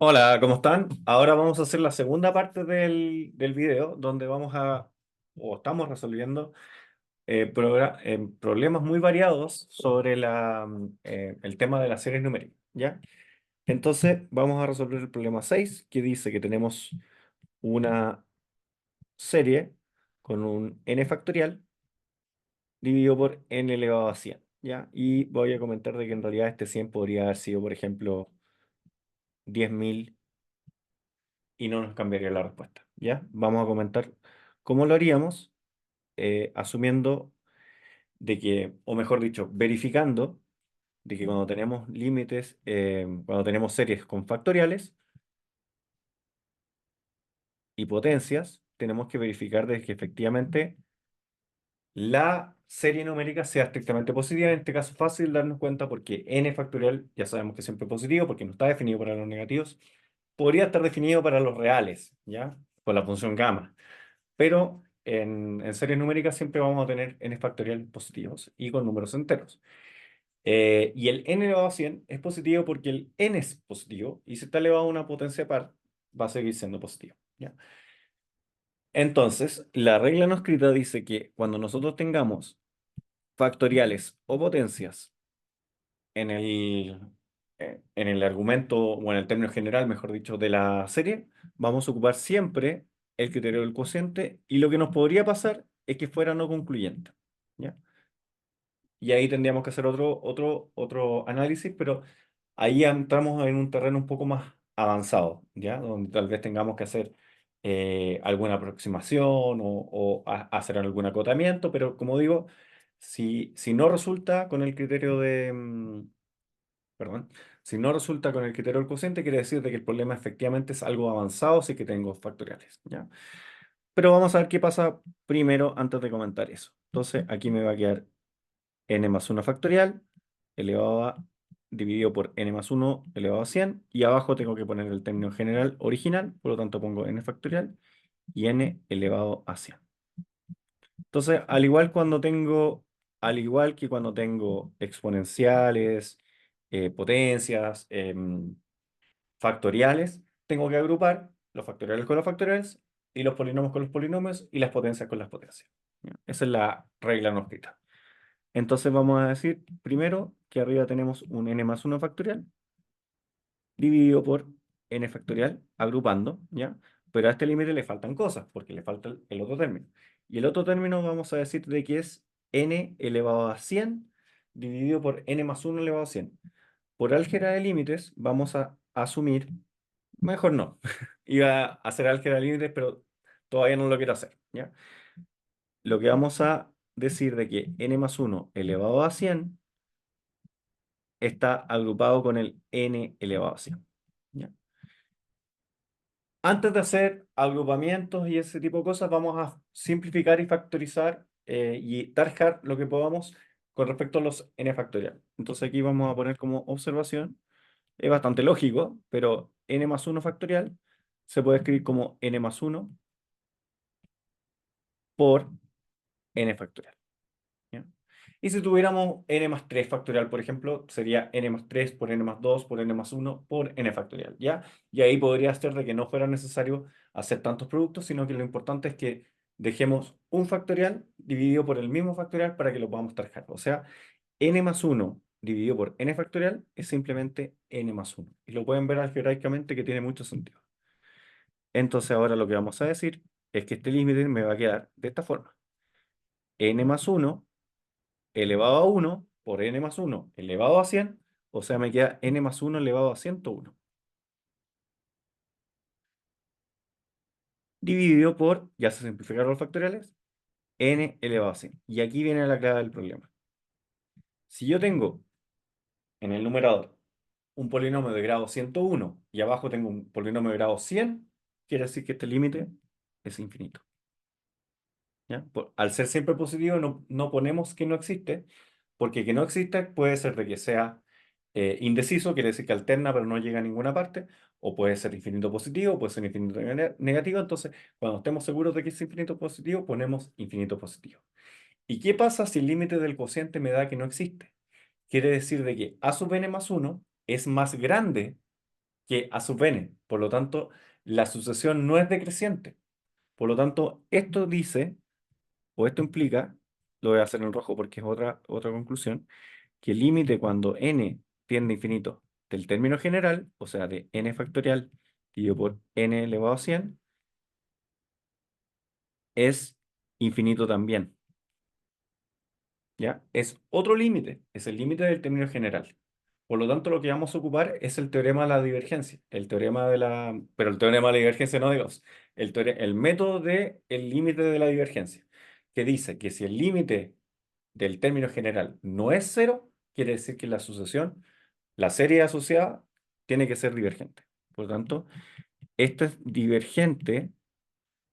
Hola, ¿cómo están? Ahora vamos a hacer la segunda parte del video donde o estamos resolviendo problemas muy variados sobre el tema de las series numéricas, ¿ya? Entonces vamos a resolver el problema 6 que dice que tenemos una serie con un n factorial dividido por n elevado a 100, ¿ya? Y voy a comentar de que en realidad este 100 podría haber sido, por ejemplo, 10.000 y no nos cambiaría la respuesta. ¿Ya? Vamos a comentar cómo lo haríamos, asumiendo de que, o mejor dicho, verificando de que cuando tenemos límites, cuando tenemos series con factoriales y potencias, tenemos que verificar de que efectivamente la serie numérica sea estrictamente positiva. En este caso, fácil darnos cuenta porque n factorial ya sabemos que siempre es positivo porque no está definido para los negativos. Podría estar definido para los reales, ¿ya? Con la función gamma. Pero en series numéricas siempre vamos a tener n factorial positivos y con números enteros. Y el n elevado a 100 es positivo porque el n es positivo y si está elevado a una potencia par, va a seguir siendo positivo, ¿ya? Entonces, la regla no escrita dice que cuando nosotros tengamos factoriales o potencias en el argumento o en el término general, mejor dicho, de la serie, vamos a ocupar siempre el criterio del cociente y lo que nos podría pasar es que fuera no concluyente, ¿ya? Y ahí tendríamos que hacer otro análisis, pero ahí entramos en un terreno un poco más avanzado, ¿ya? Donde tal vez tengamos que hacer alguna aproximación hacer algún acotamiento, pero como digo, si no resulta con el criterio perdón, si no resulta con el criterio del cociente, quiere decir de que el problema efectivamente es algo avanzado, sí que tengo factoriales, ¿ya? Pero vamos a ver qué pasa primero antes de comentar eso. Entonces, aquí me va a quedar n más 1 factorial elevado a dividido por n más 1 elevado a 100 y abajo tengo que poner el término general original, por lo tanto pongo n factorial y n elevado a 100. Entonces, al igual que cuando tengo exponenciales, potencias, factoriales, tengo que agrupar los factoriales con los factoriales y los polinomios con los polinomios y las potencias con las potencias. ¿Ya? Esa es la regla no escrita. Entonces vamos a decir primero que arriba tenemos un n más 1 factorial dividido por n factorial agrupando, ¿ya? Pero a este límite le faltan cosas porque le falta el otro término. Y el otro término vamos a decir de que es n elevado a 100 dividido por n más 1 elevado a 100. Por álgebra de límites vamos a asumir, mejor no, iba a hacer álgebra de límites, pero todavía no lo quiero hacer, ¿ya? Lo que vamos a decir de que n más 1 elevado a 100 está agrupado con el n elevado a 100, ¿ya? Antes de hacer agrupamientos y ese tipo de cosas, vamos a simplificar y factorizar y tarjar lo que podamos con respecto a los n factorial. Entonces aquí vamos a poner como observación, es bastante lógico, pero n más 1 factorial se puede escribir como n más 1 por n factorial, ¿ya? Y si tuviéramos n más 3 factorial, por ejemplo, sería n más 3 por n más 2 por n más 1 por n factorial, ¿ya? Y ahí podría ser de que no fuera necesario hacer tantos productos, sino que lo importante es que dejemos un factorial dividido por el mismo factorial para que lo podamos trabajar. O sea, n más 1 dividido por n factorial es simplemente n más 1. Y lo pueden ver algebraicamente que tiene mucho sentido. Entonces ahora lo que vamos a decir es que este límite me va a quedar de esta forma. N más 1 elevado a 1 por n más 1 elevado a 100, o sea, me queda n más 1 elevado a 101, dividido por, ya se simplificaron los factoriales, n elevado a 100. Y aquí viene la clave del problema. Si yo tengo en el numerador un polinomio de grado 101 y abajo tengo un polinomio de grado 100, quiere decir que este límite es infinito, ¿ya? Al ser siempre positivo, no ponemos que no existe, porque que no existe puede ser de que sea indeciso, quiere decir que alterna pero no llega a ninguna parte, o puede ser infinito positivo, puede ser infinito negativo. Entonces, cuando estemos seguros de que es infinito positivo, ponemos infinito positivo. ¿Y qué pasa si el límite del cociente me da que no existe? Quiere decir de que a sub n más 1 es más grande que a sub n. Por lo tanto, la sucesión no es decreciente. Por lo tanto, esto dice, o esto implica, lo voy a hacer en rojo porque es otra conclusión, que el límite cuando n tiende a infinito del término general, o sea, de n factorial dividido por n elevado a 100, es infinito también. ¿Ya? Es otro límite, es el límite del término general. Por lo tanto, lo que vamos a ocupar es el teorema de la divergencia, pero el teorema de la divergencia no de Gauss, el método del límite de la divergencia, que dice que si el límite del término general no es cero, quiere decir que la sucesión, la serie asociada, tiene que ser divergente. Por lo tanto, esto es divergente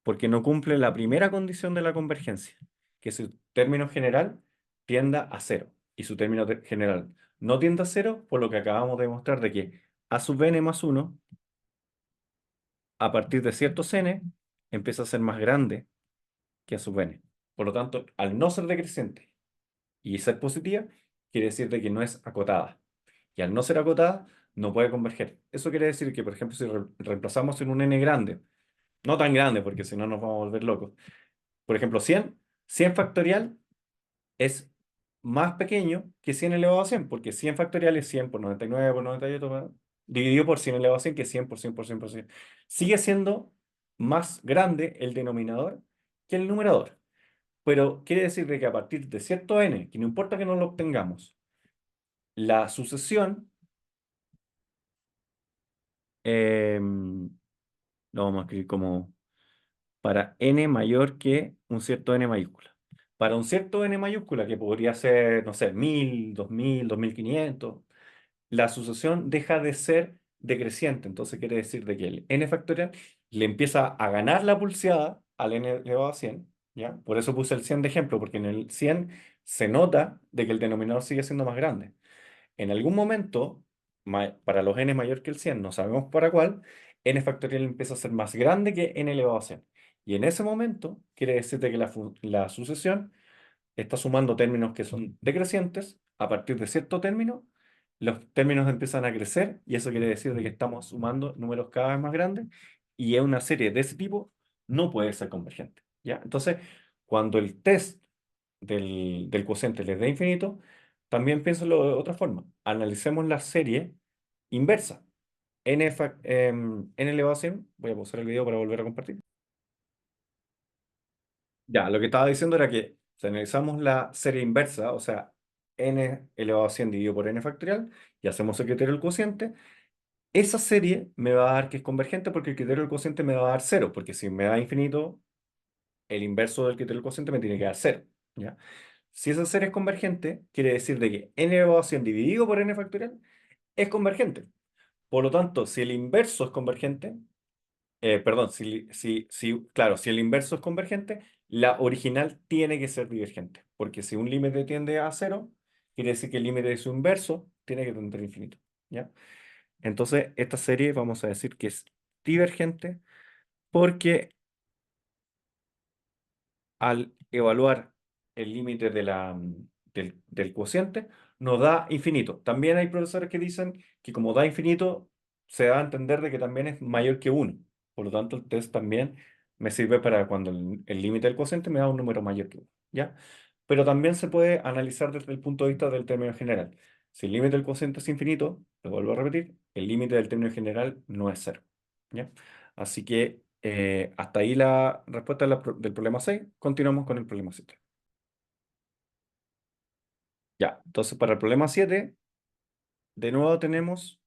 porque no cumple la primera condición de la convergencia, que su término general tienda a cero y su término general no tiende a cero, por lo que acabamos de demostrar de que a sub n más 1, a partir de ciertos n, empieza a ser más grande que a sub n. Por lo tanto, al no ser decreciente y ser positiva, quiere decir de que no es acotada. Y al no ser acotada, no puede converger. Eso quiere decir que, por ejemplo, si reemplazamos en un n grande, no tan grande porque si no nos vamos a volver locos, por ejemplo, 100 factorial es más pequeño que 100 elevado a 100, porque 100 factorial es 100 por 99 por 98, dividido por 100 elevado a 100, que es 100 por 100 por 100 por 100. Sigue siendo más grande el denominador que el numerador. Pero quiere decir de que a partir de cierto n, que no importa que no lo obtengamos, la sucesión, lo vamos a escribir como para n mayor que un cierto n mayúscula. Para un cierto n mayúscula, que podría ser, no sé, 1000, 2000, 2500, la sucesión deja de ser decreciente. Entonces quiere decir de que el n factorial le empieza a ganar la pulseada al n elevado a 100, ¿ya? Por eso puse el 100 de ejemplo, porque en el 100 se nota de que el denominador sigue siendo más grande. En algún momento, para los n mayor que el 100, no sabemos para cuál, n factorial empieza a ser más grande que n elevado a 100. Y en ese momento quiere decir de que la sucesión está sumando términos que son decrecientes. A partir de cierto término, los términos empiezan a crecer y eso quiere decir de que estamos sumando números cada vez más grandes y es una serie de ese tipo no puede ser convergente, ¿ya? Entonces, cuando el test del cociente les dé infinito, también piénsalo de otra forma. Analicemos la serie inversa. N elevado a 100, voy a pausar el video para volver a compartir. Ya, lo que estaba diciendo era que si analizamos la serie inversa, o sea, n elevado a 100 dividido por n factorial, y hacemos el criterio del cociente, esa serie me va a dar que es convergente porque el criterio del cociente me va a dar cero, porque si me da infinito, el inverso del criterio del cociente me tiene que dar cero, ¿ya? Si esa serie es convergente, quiere decir de que n elevado a 100 dividido por n factorial es convergente. Por lo tanto, si el inverso es convergente, perdón, claro, si el inverso es convergente, la original tiene que ser divergente, porque si un límite tiende a cero, quiere decir que el límite de su inverso tiene que tender a infinito, ¿ya? Entonces, esta serie vamos a decir que es divergente porque al evaluar el límite del cociente, nos da infinito. También hay profesores que dicen que como da infinito, se da a entender de que también es mayor que uno. Por lo tanto, el test también me sirve para cuando el límite del cociente me da un número mayor que uno, ¿ya? Pero también se puede analizar desde el punto de vista del término general. Si el límite del cociente es infinito, lo vuelvo a repetir, el límite del término general no es cero, ¿ya? Así que hasta ahí la respuesta del problema 6. Continuamos con el problema 7. Ya, entonces para el problema 7, de nuevo tenemos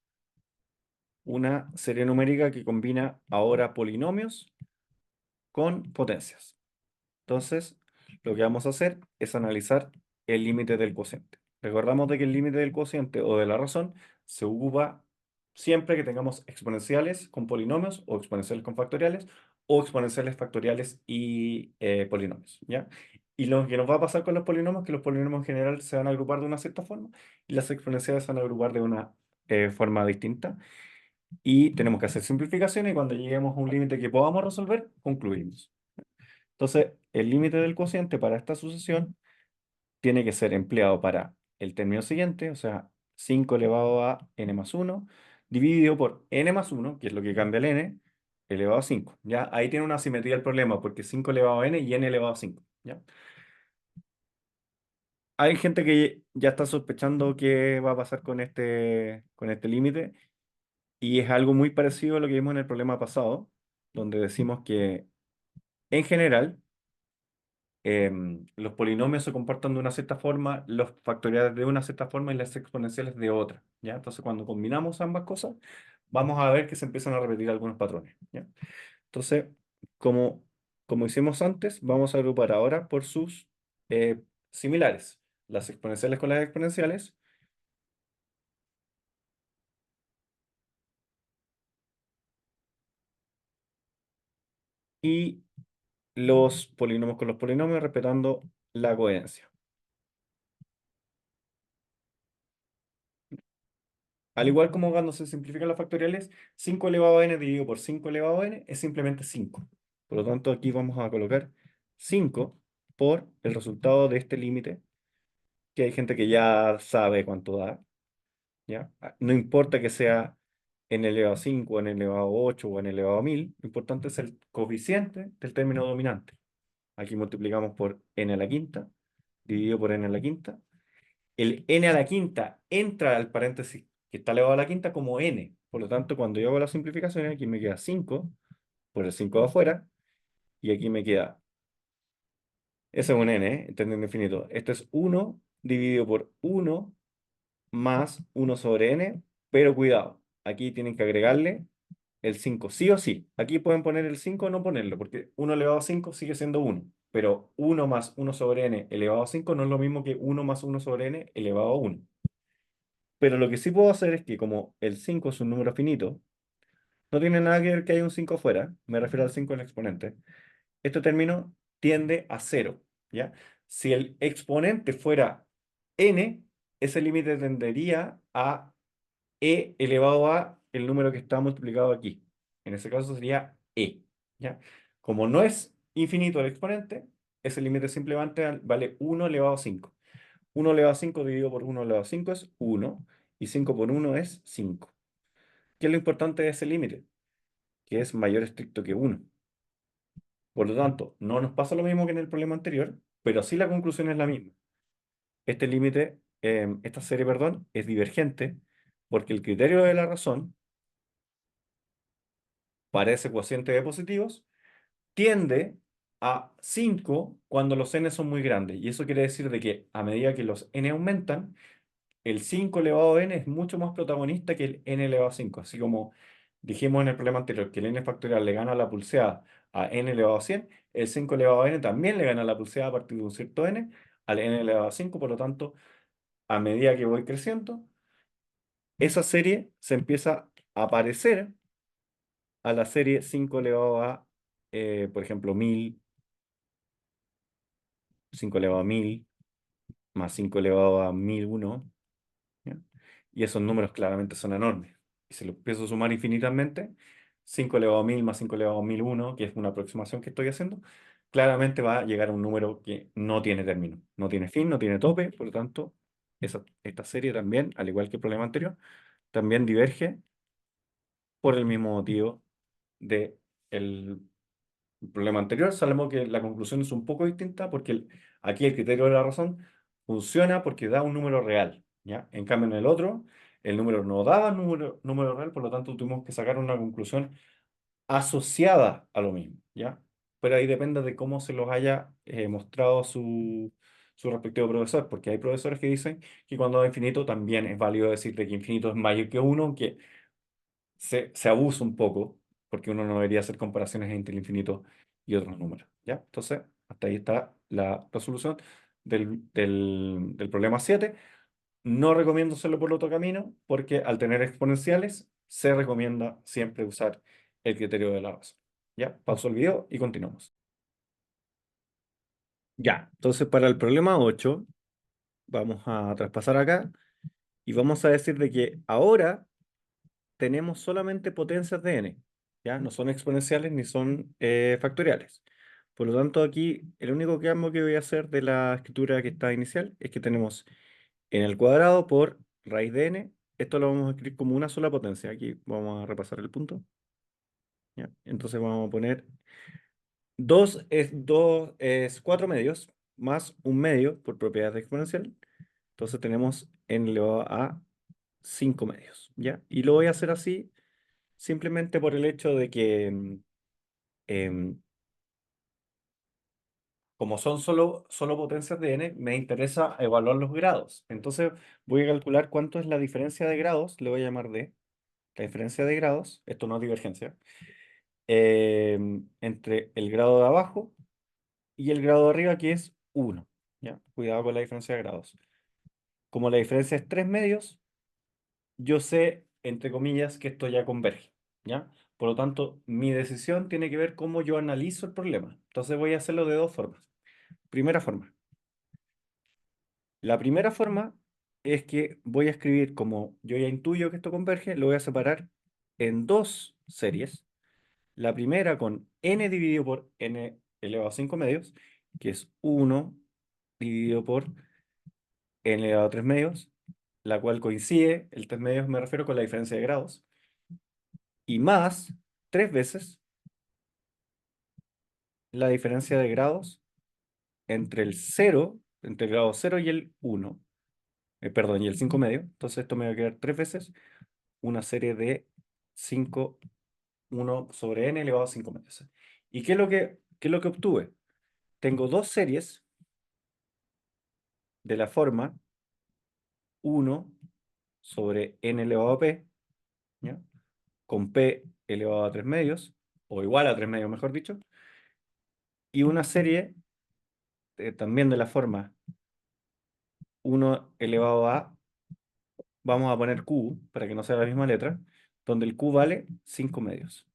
una serie numérica que combina ahora polinomios con potencias. Entonces, lo que vamos a hacer es analizar el límite del cociente. Recordamos de que el límite del cociente o de la razón se ocupa siempre que tengamos exponenciales con polinomios o exponenciales con factoriales o exponenciales factoriales y polinomios, ¿ya? Y lo que nos va a pasar con los polinomios es que los polinomios en general se van a agrupar de una cierta forma y las exponenciales se van a agrupar de una forma distinta. Y tenemos que hacer simplificaciones y cuando lleguemos a un límite que podamos resolver, concluimos. Entonces, el límite del cociente para esta sucesión tiene que ser empleado para el término siguiente, o sea, 5 elevado a n más 1, dividido por n más 1, que es lo que cambia el n, elevado a 5. ¿Ya? Ahí tiene una asimetría el problema, porque 5 elevado a n y n elevado a 5. ¿Ya? Hay gente que ya está sospechando qué va a pasar con este límite, y es algo muy parecido a lo que vimos en el problema pasado, donde decimos que en general los polinomios se comportan de una cierta forma, los factoriales de una cierta forma y las exponenciales de otra, ¿ya? Entonces, cuando combinamos ambas cosas, vamos a ver que se empiezan a repetir algunos patrones, ¿ya? Entonces, como, como hicimos antes, vamos a agrupar ahora por sus similares, las exponenciales con las exponenciales y los polinomios con los polinomios, respetando la coherencia. Al igual como cuando se simplifican los factoriales, 5 elevado a n dividido por 5 elevado a n es simplemente 5. Por lo tanto, aquí vamos a colocar 5 por el resultado de este límite, que hay gente que ya sabe cuánto da, ¿ya? No importa que sea n elevado a 5, n elevado a 8 o n elevado a 1000, lo importante es el coeficiente del término dominante. Aquí multiplicamos por n a la quinta, dividido por n a la quinta. El n a la quinta entra al paréntesis que está elevado a la quinta como n. Por lo tanto, cuando yo hago la simplificación, aquí me queda 5 por el 5 de afuera, y aquí me queda, ese es un n, entendiendo infinito. Esto es 1 dividido por 1 más 1 sobre n, pero cuidado, aquí tienen que agregarle el 5 sí o sí. Aquí pueden poner el 5 o no ponerlo, porque 1 elevado a 5 sigue siendo 1. Pero 1 más 1 sobre n elevado a 5 no es lo mismo que 1 más 1 sobre n elevado a 1. Pero lo que sí puedo hacer es que como el 5 es un número finito, no tiene nada que ver que haya un 5 afuera, me refiero al 5 en el exponente, este término tiende a cero, ¿ya? Si el exponente fuera n, ese límite tendería a e elevado a el número que está multiplicado aquí. En ese caso sería e, ¿ya? Como no es infinito el exponente, ese límite simplemente vale 1 elevado a 5. 1 elevado a 5 dividido por 1 elevado a 5 es 1, y 5 por 1 es 5. ¿Qué es lo importante de ese límite? Que es mayor estricto que 1. Por lo tanto, no nos pasa lo mismo que en el problema anterior, pero sí la conclusión es la misma. Este límite, esta serie, perdón, es divergente porque el criterio de la razón para ese cociente de positivos tiende a 5 cuando los n son muy grandes. Y eso quiere decir de que a medida que los n aumentan, el 5 elevado a n es mucho más protagonista que el n elevado a 5. Así como dijimos en el problema anterior que el n factorial le gana la pulseada a n elevado a 100, el 5 elevado a n también le gana la pulseada a partir de un cierto n al n elevado a 5. Por lo tanto, a medida que voy creciendo, esa serie se empieza a parecer a la serie 5 elevado a, por ejemplo, 1000, 5 elevado a 1000, más 5 elevado a 1001, ¿ya? Y esos números claramente son enormes. Y si lo empiezo a sumar infinitamente, 5 elevado a 1000 más 5 elevado a 1001, que es una aproximación que estoy haciendo, claramente va a llegar a un número que no tiene término, no tiene fin, no tiene tope. Por lo tanto, esta serie también, al igual que el problema anterior, también diverge por el mismo motivo del problema anterior. Sabemos que la conclusión es un poco distinta porque aquí el criterio de la razón funciona porque da un número real, ¿ya? En cambio, en el otro, el número no daba número real, por lo tanto tuvimos que sacar una conclusión asociada a lo mismo, ¿ya? Pero ahí depende de cómo se los haya mostrado su respectivo profesor, porque hay profesores que dicen que cuando da infinito también es válido decir de que infinito es mayor que uno, que se abusa un poco, porque uno no debería hacer comparaciones entre el infinito y otros números, ¿ya? Entonces, hasta ahí está la resolución del problema 7. No recomiendo hacerlo por el otro camino, porque al tener exponenciales, se recomienda siempre usar el criterio de la razón. ¿Ya? Pauso el video y continuamos. Ya, entonces para el problema 8 vamos a traspasar acá y vamos a decir de que ahora tenemos solamente potencias de n, ¿ya? No son exponenciales ni son factoriales. Por lo tanto, aquí el único cambio que voy a hacer de la escritura que está inicial es que tenemos n al cuadrado por raíz de n esto lo vamos a escribir como una sola potencia. Aquí vamos a repasar el punto. ¿Ya? Entonces vamos a poner 2 es 4 medios más un medio por propiedad exponencial. Entonces tenemos n elevado a 5 medios. ¿Ya? Y lo voy a hacer así simplemente por el hecho de que em, como son solo potencias de n, me interesa evaluar los grados. Entonces voy a calcular cuánto es la diferencia de grados, le voy a llamar d, la diferencia de grados, esto no es divergencia, entre el grado de abajo y el grado de arriba, que es 1. ¿Ya? Cuidado con la diferencia de grados. Como la diferencia es 3 medios, yo sé, entre comillas, que esto ya converge. ¿Ya? Por lo tanto, mi decisión tiene que ver cómo yo analizo el problema. Entonces voy a hacerlo de dos formas. Primera forma. La primera forma es que voy a escribir, como yo ya intuyo que esto converge, lo voy a separar en dos series. La primera con n dividido por n elevado a 5 medios, que es 1 dividido por n elevado a 3 medios, la cual coincide, el 3 medios me refiero con la diferencia de grados, y más 3 veces la diferencia de grados entre el 0, entre el grado 0 y el 1, perdón, y el 5 medio. Entonces esto me va a quedar 3 veces una serie de 5, 1 sobre n elevado a 5 medios. ¿Y qué es lo que obtuve? Tengo dos series de la forma 1 sobre n elevado a p, ¿ya? Con p elevado a 3 medios, o igual a 3 medios, mejor dicho, y una serie también de la forma 1 elevado a, vamos a poner q, para que no sea la misma letra, donde el q vale 5 medios.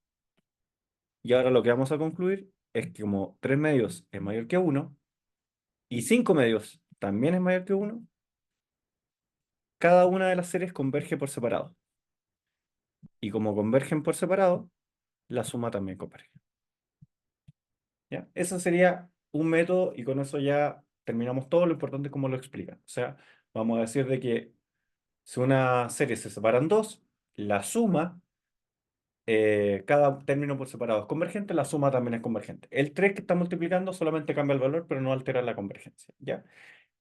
Y ahora lo que vamos a concluir es que como 3 medios es mayor que 1, y 5 medios también es mayor que 1, cada una de las series converge por separado. Y como convergen por separado, la suma también converge. ¿Ya? Eso sería un método y con eso ya terminamos todo. Lo importante es cómo lo explican. O sea, vamos a decir de que si una serie se separa en dos, la suma, cada término por separado es convergente, la suma también es convergente. El 3 que está multiplicando solamente cambia el valor, pero no altera la convergencia. ¿Ya?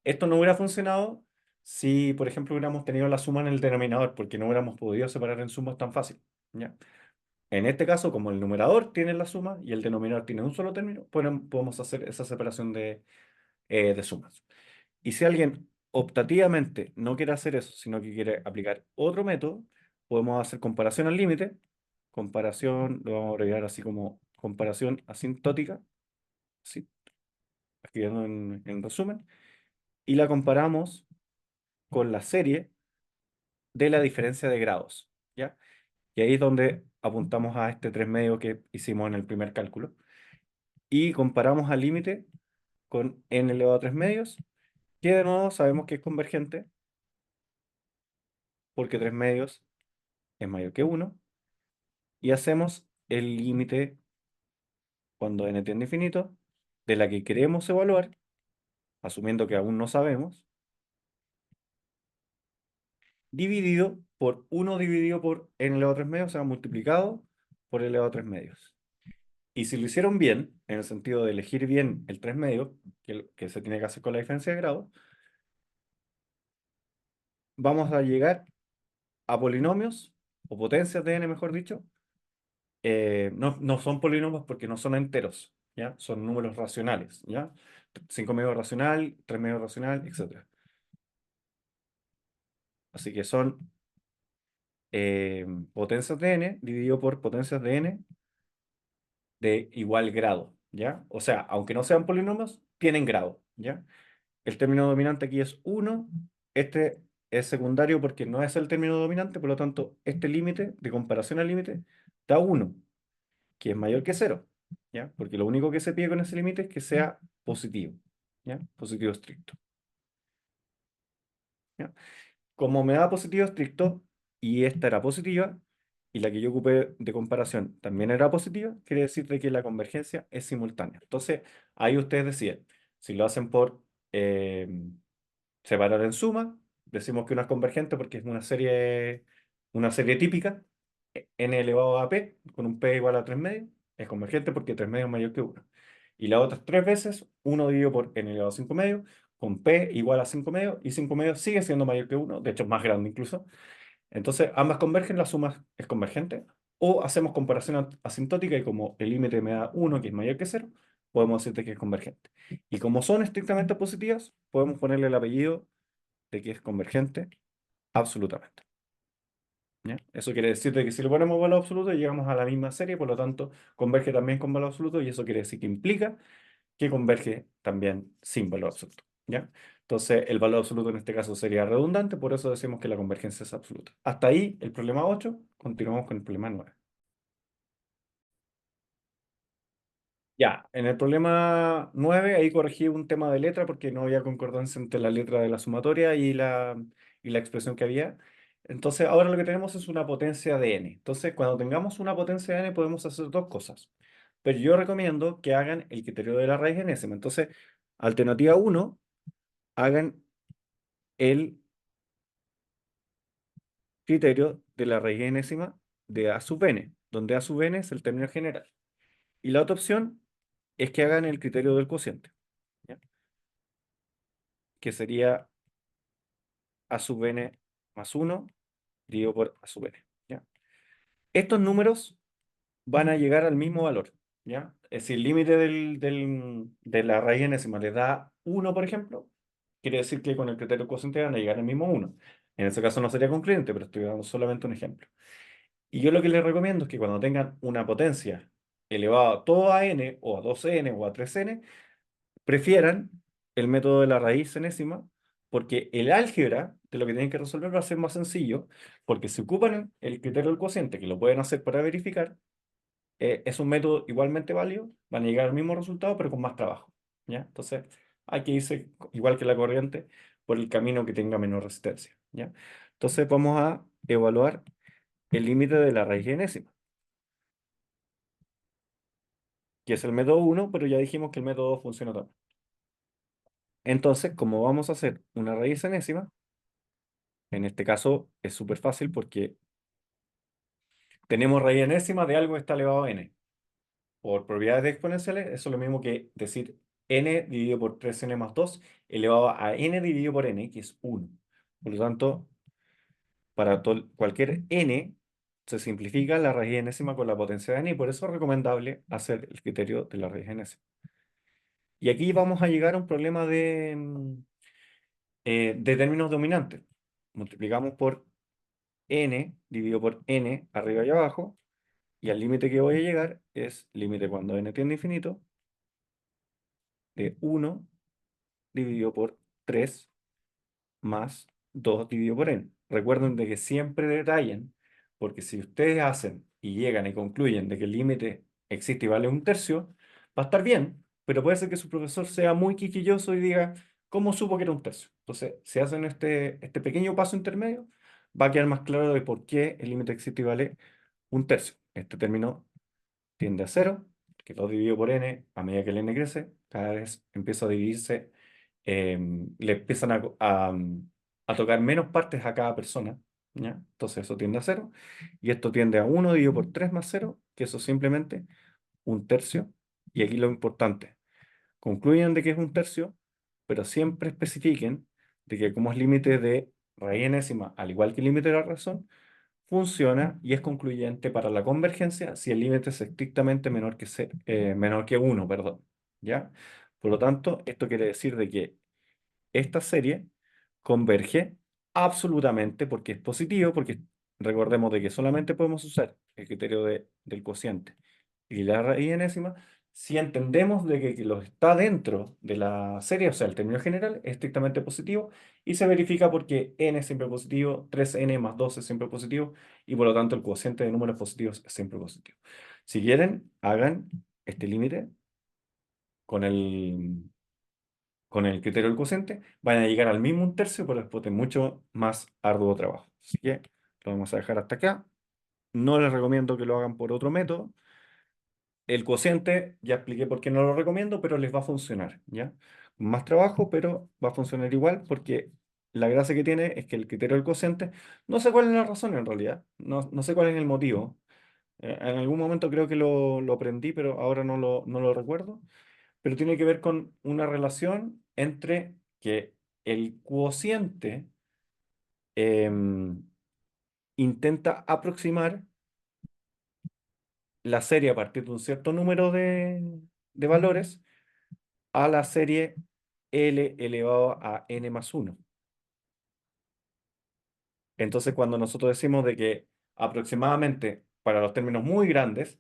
Esto no hubiera funcionado si, por ejemplo, hubiéramos tenido la suma en el denominador, porque no hubiéramos podido separar en sumas tan fácil. ¿Ya? En este caso, como el numerador tiene la suma y el denominador tiene un solo término, podemos hacer esa separación de sumas. Y si alguien optativamente no quiere hacer eso, sino que quiere aplicar otro método, podemos hacer comparación al límite. Comparación, lo vamos a abreviar así como comparación asintótica, así, escribiendo en resumen, y la comparamos con la serie de la diferencia de grados, ¿ya? Y ahí es donde apuntamos a este 3 medio que hicimos en el primer cálculo. Y comparamos al límite con n elevado a 3 medios, que de nuevo sabemos que es convergente, porque 3 medios es mayor que 1. Y hacemos el límite cuando n tiende a infinito, de la que queremos evaluar, asumiendo que aún no sabemos, dividido por 1 dividido por n elevado a 3 medios, o sea, multiplicado por n elevado a 3 medios. Y si lo hicieron bien, en el sentido de elegir bien el 3 medios, que se tiene que hacer con la diferencia de grado, vamos a llegar a polinomios, o potencias de n, mejor dicho. No son polinomios porque no son enteros, ¿ya? Son números racionales, ¿ya? 5 medio racional, 3 medio racional, etcétera. Así que son potencias de n dividido por potencias de n de igual grado, ¿ya? O sea, aunque no sean polinomios, tienen grado, ¿ya? El término dominante aquí es 1. Este es secundario porque no es el término dominante, por lo tanto, este límite de comparación al límite da 1, que es mayor que 0, ¿ya? Porque lo único que se pide con ese límite es que sea positivo, ¿ya? Positivo estricto, ¿ya? Como me da positivo estricto y esta era positiva y la que yo ocupé de comparación también era positiva, quiere decir de que la convergencia es simultánea. Entonces, ahí ustedes deciden si lo hacen por separar en suma decimos que una es convergente porque es una serie típica, n elevado a p, con un p igual a 3 medios, es convergente porque 3 medios es mayor que uno. Y la otra es 3 veces, 1 dividido por n elevado a 5 medios, con p igual a 5 medios, y 5 medios sigue siendo mayor que uno, de hecho es más grande incluso. Entonces, ambas convergen, la suma es convergente. O hacemos comparación asintótica y como el límite me da 1, que es mayor que cero, podemos decirte que es convergente. Y como son estrictamente positivas, podemos ponerle el apellido de que es convergente absolutamente. ¿Ya? Eso quiere decir de que si le ponemos valor absoluto, llegamos a la misma serie, por lo tanto, converge también con valor absoluto, y eso quiere decir que implica que converge también sin valor absoluto. ¿Ya? Entonces, el valor absoluto en este caso sería redundante, por eso decimos que la convergencia es absoluta. Hasta ahí el problema 8. Continuamos con el problema 9. Ya, en el problema 9 ahí corregí un tema de letra porque no había concordancia entre la letra de la sumatoria y la expresión que había. Entonces, ahora lo que tenemos es una potencia de n. Entonces, cuando tengamos una potencia de n, podemos hacer dos cosas. Pero yo recomiendo que hagan el criterio de la raíz enésima. Entonces, alternativa uno, hagan el criterio de la raíz enésima de a sub n, donde a sub n es el término general. Y la otra opción es que hagan el criterio del cociente, ¿ya? Que sería a sub n más uno dividido por a sub n, ¿ya? Estos números van a llegar al mismo valor, ¿ya? Si el límite de la raíz enésima le da uno, por ejemplo, quiere decir que con el criterio del cociente van a llegar al mismo uno. En ese caso no sería concluyente, pero estoy dando solamente un ejemplo. Y yo lo que les recomiendo es que cuando tengan una potencia elevada todo a n, o a 2n, o a 3n, prefieran el método de la raíz enésima, porque el álgebra de lo que tienen que resolver va a ser más sencillo, porque si ocupan el criterio del cociente, que lo pueden hacer para verificar, es un método igualmente válido, van a llegar al mismo resultado, pero con más trabajo, ¿ya? Entonces, hay que irse, igual que la corriente, por el camino que tenga menor resistencia, ¿ya? Entonces, vamos a evaluar el límite de la raíz enésima, que es el método uno, pero ya dijimos que el método 2 funciona también. Entonces, como vamos a hacer una raíz enésima, en este caso es súper fácil porque tenemos raíz enésima de algo que está elevado a n. Por propiedades de exponenciales, eso es lo mismo que decir n dividido por 3n más 2 elevado a n dividido por n, que es 1. Por lo tanto, para cualquier n, se simplifica la raíz enésima con la potencia de n, y por eso es recomendable hacer el criterio de la raíz enésima. Y aquí vamos a llegar a un problema de términos dominantes. Multiplicamos por n dividido por n arriba y abajo, y al límite que voy a llegar es límite cuando n tiende a infinito de 1 dividido por 3 más 2 dividido por n. Recuerden de que siempre detallen, porque si ustedes hacen y llegan y concluyen de que el límite existe y vale un tercio, va a estar bien, pero puede ser que su profesor sea muy quisquilloso y diga, ¿cómo supo que era un tercio? Entonces, si hacen este pequeño paso intermedio, va a quedar más claro de por qué el límite existe y vale un tercio. Este término tiende a cero, que 2 dividido por n, a medida que el n crece, cada vez empieza a dividirse, le empiezan a tocar menos partes a cada persona, ¿ya? Entonces eso tiende a cero, y esto tiende a 1 dividido por 3 más cero, que eso es simplemente un tercio, y aquí lo importante, concluyen de que es un tercio, pero siempre especifiquen de que como es límite de raíz enésima, al igual que el límite de la razón, funciona y es concluyente para la convergencia si el límite es estrictamente menor que uno, perdón, ¿ya? Por lo tanto, esto quiere decir de que esta serie converge absolutamente porque es positivo, porque recordemos de que solamente podemos usar el criterio del cociente y la raíz enésima si entendemos de que lo está dentro de la serie, o sea, el término general es estrictamente positivo y se verifica porque n es siempre positivo, 3n más 2 es siempre positivo y por lo tanto el cociente de números positivos es siempre positivo. Si quieren, hagan este límite con el criterio del cociente, van a llegar al mismo un tercio, pero después de mucho más arduo trabajo. Así que lo vamos a dejar hasta acá. No les recomiendo que lo hagan por otro método. El cociente, ya expliqué por qué no lo recomiendo, pero les va a funcionar, ¿ya? Más trabajo, pero va a funcionar igual porque la gracia que tiene es que el criterio del cociente, no sé cuál es la razón en realidad, no sé cuál es el motivo. En algún momento creo que lo aprendí, pero ahora no lo recuerdo. Pero tiene que ver con una relación entre que el cociente em, intenta aproximar la serie a partir de un cierto número de valores a la serie L elevado a n más uno. Entonces, cuando nosotros decimos de que aproximadamente para los términos muy grandes,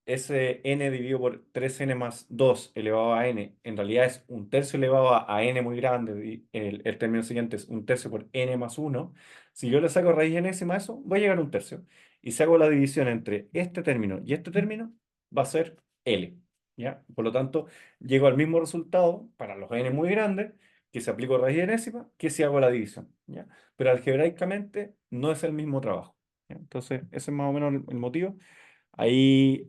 ese n dividido por 3n más 2 elevado a n, en realidad es un tercio elevado a n muy grande, y el término siguiente es un tercio por n más uno. Si yo le saco raíz enésima a eso, voy a llegar a un tercio. Y si hago la división entre este término y este término, va a ser L, ¿ya? Por lo tanto, llego al mismo resultado para los n muy grandes, que si aplico raíz enésima, que si hago la división, ¿ya? Pero algebraicamente no es el mismo trabajo, ¿ya? Entonces, ese es más o menos el motivo. Ahí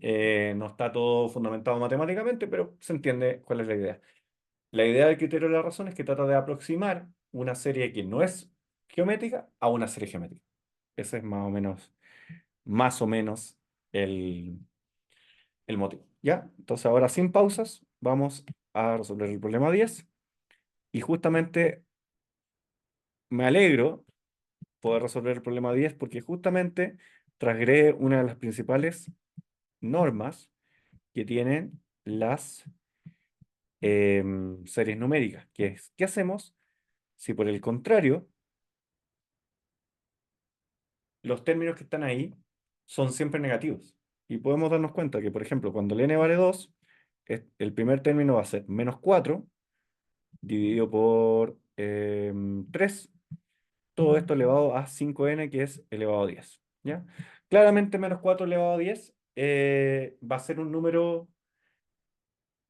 no está todo fundamentado matemáticamente, pero se entiende cuál es la idea. La idea del criterio de la razón es que trata de aproximar una serie que no es geométrica a una serie geométrica. Ese es más o menos el, el motivo. ¿Ya? Entonces ahora sin pausas vamos a resolver el problema 10 y justamente me alegro poder resolver el problema 10 porque justamente transgrede una de las principales normas que tienen las series numéricas, que es, ¿qué hacemos si por el contrario los términos que están ahí son siempre negativos? Y podemos darnos cuenta que, por ejemplo, cuando el n vale 2, el primer término va a ser menos 4 dividido por 3, todo esto elevado a 5n, que es elevado a 10, ¿ya? Claramente menos 4 elevado a 10 va a ser un número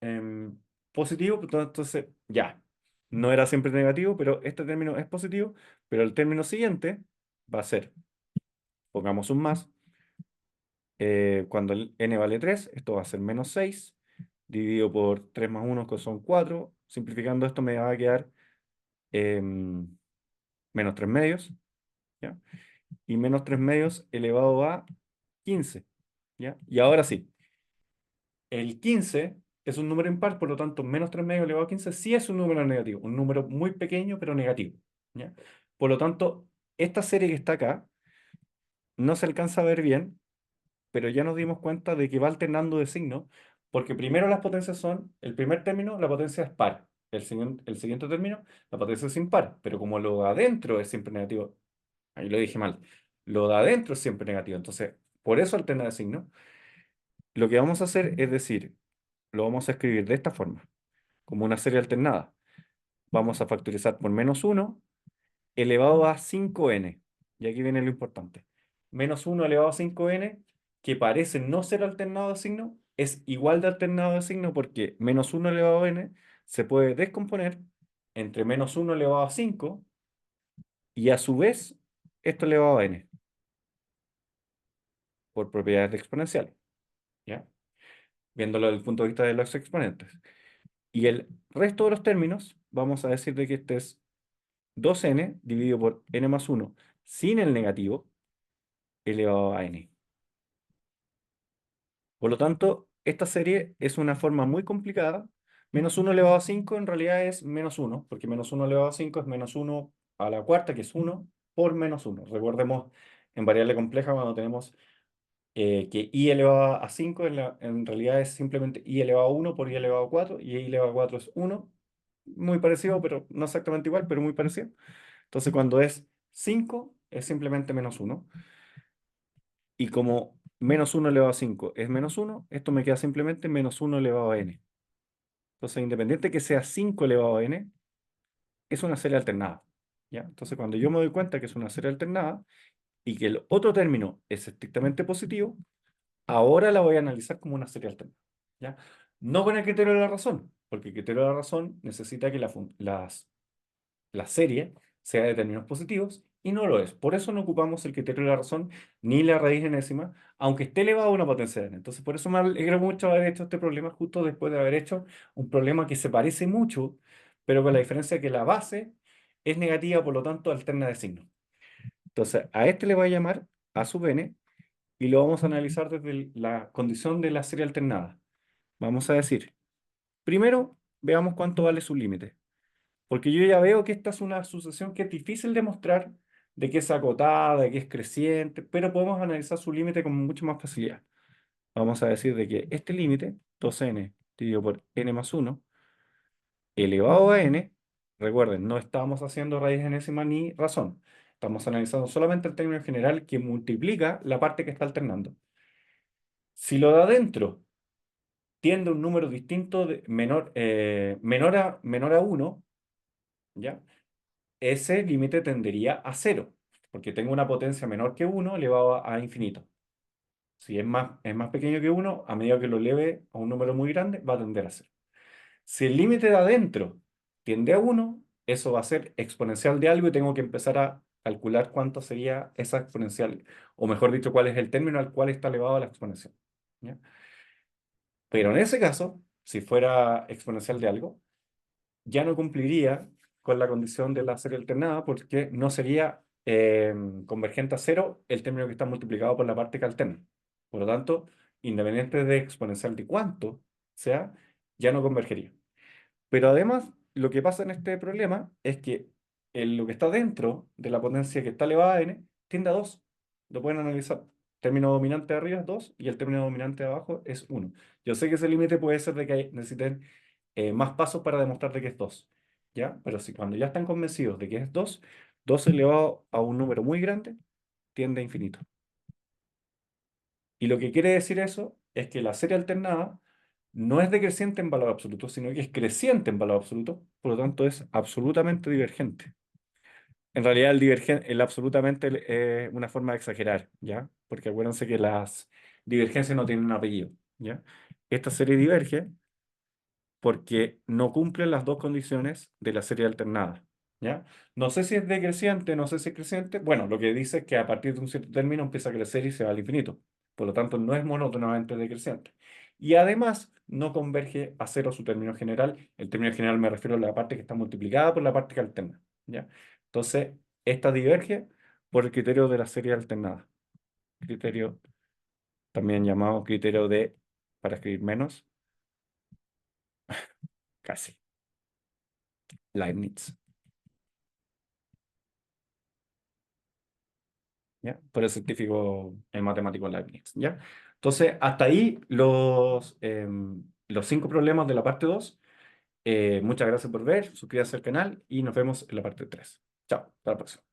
em, positivo, pues, entonces ya, no era siempre negativo, pero este término es positivo, pero el término siguiente va a ser, pongamos un más, cuando el n vale 3 esto va a ser menos 6 dividido por 3 más 1, que son 4. Simplificando esto me va a quedar em, menos 3 medios, ¿ya? Y menos 3 medios elevado a 15, ¿ya? Y ahora sí, el 15 es un número impar, por lo tanto, menos 3 medios elevado a 15 sí es un número negativo, un número muy pequeño, pero negativo, ¿ya? Por lo tanto, esta serie que está acá no se alcanza a ver bien, pero ya nos dimos cuenta de que va alternando de signo, porque primero las potencias son, el primer término, la potencia es par, el siguiente término, la potencia es impar, pero como lo de adentro es siempre negativo, ahí lo dije mal, lo de adentro es siempre negativo, entonces, por eso alterna de signo. Lo que vamos a hacer es decir, lo vamos a escribir de esta forma, como una serie alternada. Vamos a factorizar por menos uno elevado a 5n. Y aquí viene lo importante. Menos uno elevado a 5n, que parece no ser alternado de signo, es igual de alternado de signo porque menos uno elevado a n se puede descomponer entre menos uno elevado a 5 y a su vez esto elevado a n por propiedades de exponenciales, ¿ya? Viéndolo desde el punto de vista de los exponentes. Y el resto de los términos, vamos a decir de que este es 2n dividido por n más uno sin el negativo elevado a n. Por lo tanto, esta serie es una forma muy complicada. Menos uno elevado a 5 en realidad es menos uno, porque menos uno elevado a 5 es menos uno a la cuarta, que es uno por menos uno. Recordemos en variable compleja cuando tenemos que i elevado a 5 en realidad es simplemente i elevado a 1 por i elevado a 4, y i elevado a 4 es uno. Muy parecido, pero no exactamente igual, pero muy parecido. Entonces, cuando es 5 es simplemente menos uno. Y como menos uno elevado a 5 es menos uno, esto me queda simplemente menos uno elevado a n. Entonces, independiente que sea 5 elevado a n, es una serie alternada, ¿ya? Entonces, cuando yo me doy cuenta que es una serie alternada y que el otro término es estrictamente positivo, ahora la voy a analizar como una serie alternada, ¿ya? No con el criterio de la razón, porque el criterio de la razón necesita que la serie sea de términos positivos y no lo es. Por eso no ocupamos el criterio de la razón ni la raíz enésima, aunque esté elevado a una potencia de n. Entonces, por eso me alegro mucho haber hecho este problema justo después de haber hecho un problema que se parece mucho, pero con la diferencia que la base es negativa, por lo tanto, alterna de signo. Entonces, a este le voy a llamar A sub n y lo vamos a analizar desde la condición de la serie alternada. Vamos a decir, primero, veamos cuánto vale su límite. Porque yo ya veo que esta es una sucesión que es difícil de mostrar, de que es acotada, de que es creciente, pero podemos analizar su límite con mucha más facilidad. Vamos a decir de que este límite, 2n dividido por n más 1, elevado a n, recuerden, no estamos haciendo raíz enésima ni razón. Estamos analizando solamente el término general que multiplica la parte que está alternando. Si lo de adentro tiende a un número distinto menor a 1, ¿ya? Ese límite tendería a cero, porque tengo una potencia menor que 1 elevado a infinito. Si es más pequeño que 1, a medida que lo eleve a un número muy grande, va a tender a cero. Si el límite de adentro tiende a 1, eso va a ser exponencial de algo y tengo que empezar a calcular cuánto sería esa exponencial, o mejor dicho, cuál es el término al cual está elevado la exponencial. ¿Ya? Pero en ese caso, si fuera exponencial de algo, ya no cumpliría con la condición de la serie alternada porque no sería convergente a cero el término que está multiplicado por la parte que alterna. Por lo tanto, independiente de exponencial de cuánto sea, ya no convergería. Pero además, lo que pasa en este problema es que lo que está dentro de la potencia que está elevada a n tiende a 2. Lo pueden analizar. Término dominante de arriba es 2 y el término dominante de abajo es 1. Yo sé que ese límite puede ser de que necesiten más pasos para demostrar de que es 2, ¿ya? Pero si cuando ya están convencidos de que es 2, 2 elevado a un número muy grande tiende a infinito. Y lo que quiere decir eso es que la serie alternada no es decreciente en valor absoluto, sino que es creciente en valor absoluto, por lo tanto es absolutamente divergente. En realidad el absolutamente es una forma de exagerar, ¿ya? Porque acuérdense que las divergencias no tienen un apellido, ¿ya? Esta serie diverge porque no cumple las dos condiciones de la serie alternada, ¿ya? No sé si es decreciente, no sé si es creciente. Bueno, lo que dice es que a partir de un cierto término empieza a crecer y se va al infinito. Por lo tanto, no es monótonamente decreciente. Y además, no converge a cero su término general. El término general me refiero a la parte que está multiplicada por la parte que alterna, ¿ya? Entonces, esta diverge por el criterio de la serie alternada. Criterio también llamado criterio de, para escribir menos, casi, Leibniz. ¿Ya? Por el científico matemático Leibniz, ¿ya? Entonces, hasta ahí los 5 problemas de la parte 2. Muchas gracias por ver, suscríbase al canal y nos vemos en la parte 3. Chao, hasta la próxima.